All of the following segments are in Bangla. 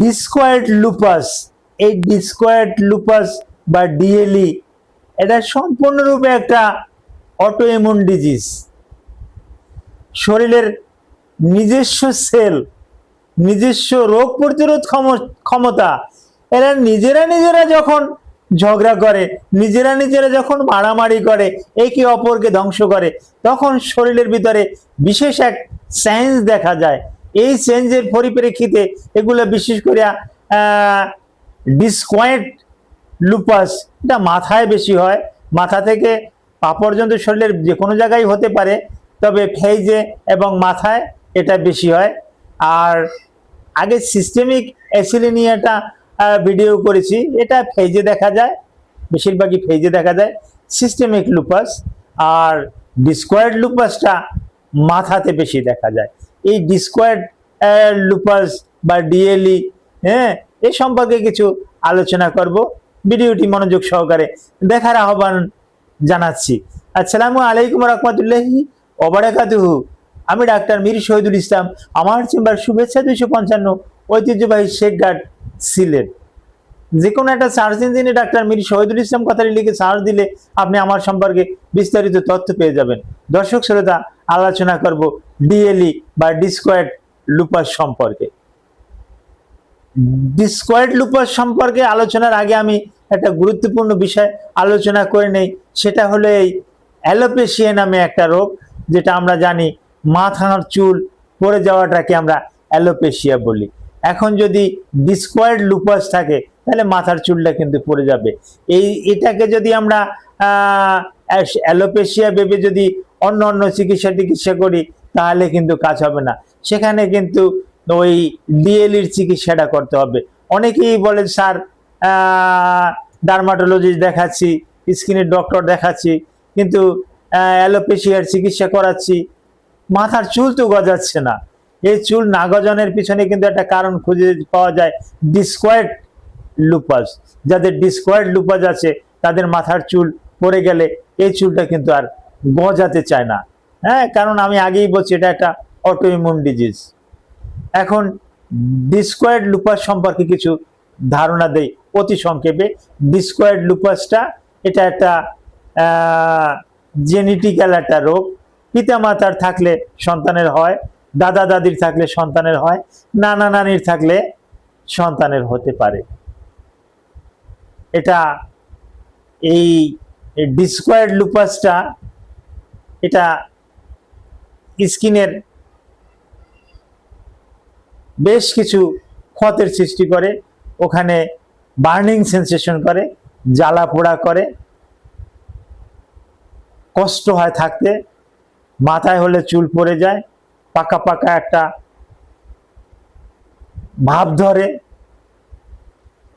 ডিসকয়েড লুপাস, এই ডিসকয়েড লুপাস বা ডিএলই এটা সম্পূর্ণরূপে একটা অটোইমিউন ডিজিজ। শরীরের নিজস্ব সেল, নিজস্ব রোগ প্রতিরোধ ক্ষমতা, এরা নিজেরা যখন ঝগড়া করে, নিজেরা যখন মারামারি করে, একে অপরকে ধ্বংস করে, তখন শরীরের ভিতরে বিশেষ এক চেঞ্জ দেখা যায়। এই চেঞ্জের পরিপ্রেক্ষিতে এগুলো বিশেষ করে ডিসকয়েড লুপাস এটা মাথায় বেশি হয়। মাথা থেকে পা পর্যন্ত শরীরের যে কোনো জায়গায় হতে পারে, তবে ফেইজে এবং মাথায় এটা বেশি হয়। আর আগে সিস্টেমিক অ্যাসিলিনিয়াটা ভিডিও করেছি, এটা ফেইজে দেখা যায়, বেশিরভাগই ফেইজে দেখা যায় সিস্টেমিক লুপাস। আর ডিসকয়েড লুপাসটা মাথাতে বেশি দেখা যায়। এই ডিসকয়েড লুপাস বা ডিএলই, এ সম্পর্কে কিছু আলোচনা করব। ভিডিওটি মনোযোগ সহকারে দেখার আহ্বান জানাচ্ছি। আসসালামু আলাইকুম রহমতুল্লাহি ওয়া বারাকাতুহু। আমি ডাক্তার মীর শহীদুল ইসলাম, আমার চেম্বার শুভেচ্ছা 255, ঐতিহ্যবাহী শেখঘাট, সিলেট। যে কোনো একটা সার্চ ইঞ্জিনে ডাক্তার মীর শহীদুল ইসলাম কথাটি লিখে সার্চ দিলে আপনি আমার সম্পর্কে বিস্তারিত তথ্য পেয়ে যাবেন। দর্শক শ্রোতা, আলোচনা করব ডিএলই বা ডিসকয়েড লুপাস সম্পর্কে। ডিসকয়েড লুপাস সম্পর্কে আলোচনার আগে আমি একটা গুরুত্বপূর্ণ বিষয় আলোচনা করে নেই। সেটা হলো এই অ্যালোপেশিয়া নামে একটা রোগ, যেটা আমরা জানি মাথার চুল পড়ে যাওয়াটাকে আমরা অ্যালোপেশিয়া বলি। এখন যদি ডিসকয়েড লুপাস থাকে তাহলে মাথার চুলটা কিন্তু পড়ে যাবে। এটাকে যদি আমরা অ্যালোপেশিয়া ভেবে যদি অন্য চিকিৎসা করি তাহলে কিন্তু কাজ হবে না। সেখানে কিন্তু ওই ডিএলইর চিকিৎসাটা করতে হবে। অনেকেই বলে স্যার ডার্মাটোলজিস্ট দেখাচ্ছি, স্কিনের ডক্টর দেখাচ্ছি, কিন্তু অ্যালোপেশিয়ার চিকিৎসা করাচ্ছি, মাথার চুল তো গজাচ্ছে না। এই চুল না গজানোর পিছনে কিন্তু একটা কারণ খুঁজে পাওয়া যায়, ডিসকয়েড লুপাস। যাদের ডিসকয়েড লুপাস আছে তাদের মাথার চুল পড়ে গেলে এই চুলটা কিন্তু আর গজাতে চায় না। কারণ আমি আগেই বলছি এটা একটা অটোইমিউন ডিজিজ। এখন ডিসকয়েড লুপাস সম্পর্কে কিছু ধারণা দেই অতি সংক্ষেপে। ডিসকয়েড লুপাসটা এটা একটা জেনেটিক্যাল একটা রোগ। পিতামাতার থাকলে সন্তানের হয়, দাদা দাদির থাকলে সন্তানের হয়, নানা নানির থাকলে সন্তানের হতে পারে। এটা এই ডিসকয়েড লুপাসটা এটা স্কিনের বেশ কিছু ক্ষতের সৃষ্টি করে, ওখানে বার্নিং সেন্সেশন করে, জ্বালা পোড়া করে, কষ্ট হয় থাকতে, মাথায় হলে চুল পড়ে যায়, পাকা পাকা একটা ভাব ধরে।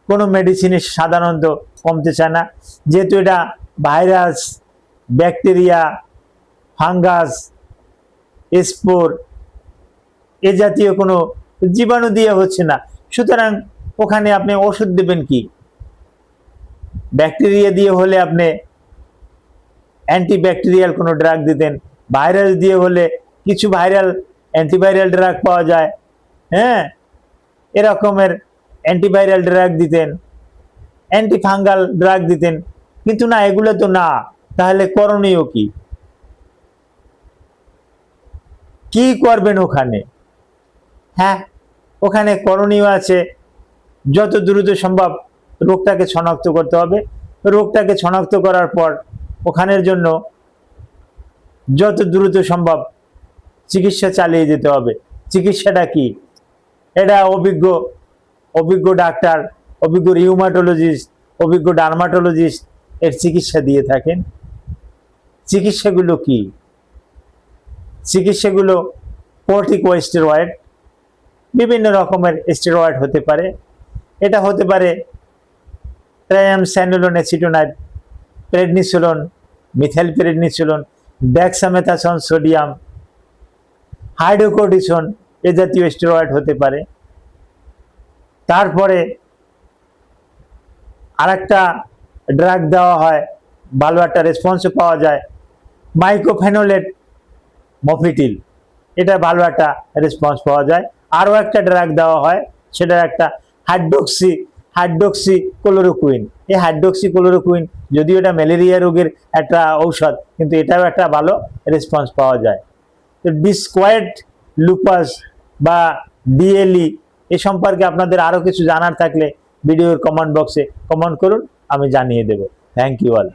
কোনো মেডিসিনে সাধারণত কমতে চায় না, যেহেতু এটা ভাইরাস, ব্যাকটেরিয়া, ফাঙ্গাস, স্পোর এ জাতীয় কোনো জীবাণু দিয়ে হচ্ছে না। সুতরাং ওখানে আপনি ওষুধ দেবেন কি? ব্যাকটেরিয়া দিয়ে হলে আপনি অ্যান্টিব্যাকটেরিয়াল কোনো ড্রাগ দিতেন, ভাইরাস দিয়ে হলে কিছু ভাইরাল অ্যান্টিভাইরাল ড্রাগ পাওয়া যায়, এরকমের অ্যান্টিভাইরাল ড্রাগ দিতেন, অ্যান্টিফাঙ্গাল ড্রাগ দিতেন। কিন্তু না, এগুলো তো না। তাহলে করণীয় কি? কি করবেন ওখানে? ওখানে করণীয় আছে, যত দ্রুত সম্ভব রোগটাকে শনাক্ত করতে হবে। রোগটাকে শনাক্ত করার পর ওখানের জন্য যত দ্রুত সম্ভব চিকিৎসা চালিয়ে যেতে হবে। চিকিৎসাটা কি? এটা অভিজ্ঞ ডাক্তার, অভিজ্ঞ রিউমাটোলজিস্ট, অভিজ্ঞ ডার্মাটোলজিস্ট এর চিকিৎসা দিয়ে থাকেন। চিকিৎসাগুলো কি? চিকিৎসাগুলো কর্টিকোস্টেরয়েড, বিভিন্ন রকমের স্টেরয়েড হতে পারে। এটা হতে পারে triamcinolone acetonide, prednisolone, methyl prednisolone, dexamethasone sodium, hydrocortisone এ জাতীয় স্টেরয়েড হতে পারে। তারপরে আরেকটা ড্রাগ দেওয়া হয়, ভালো একটা রেসপন্সও পাওয়া যায়, মাইক্রোফেনোলেট মফিটিল, এটা ভালো একটা রেসপন্স পাওয়া যায়। আরও একটা ড্রাগ দেওয়া হয় সেটা একটা হাইড্রোক্সি ক্লোরোকুইন। এই হাইড্রোক্সি ক্লোরোকুইন যদিও এটা ম্যালেরিয়া রোগের একটা ঔষধ, কিন্তু এটাও একটা ভালো রেসপন্স পাওয়া যায়। তো ডিস্কোয়েড লুপাস বা ডিএলই এ সম্পর্কে আপনাদের আরো কিছু জানার থাকলে ভিডিওর কমেন্ট বক্সে কমেন্ট করুন, আমি জানিয়ে দেব। Thank you all.